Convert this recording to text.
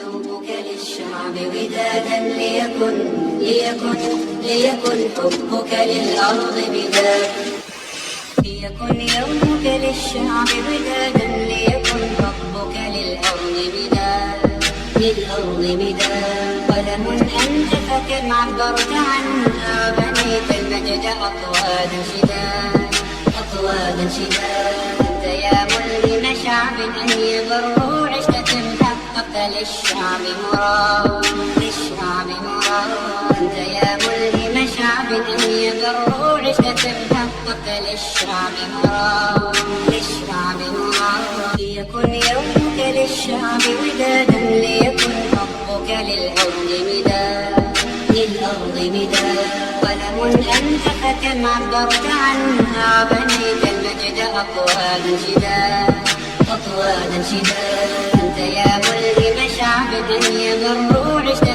يومك للشعب ودادا ليكن حبك للأرض بداد. ليكن يومك للشعب ودادا ليكن حبك للأرض مداد. قلم أنت فكم عبرت عنها بنيت المجد أطوادا شداد. أنت يا ملهم شعب أن يبروا عشت حققت للشعب مراد. أنت يا ملهم شعب أن يبروا عشت حققت للشعب مراد. ليكن يومك للشعب ودادا ليكن حبك للأرض مداد. قلم أنت فكم عبرت عنها بنيت المجد أطوادا شداد. أنت يا ملهم شعب أن يبروا عشت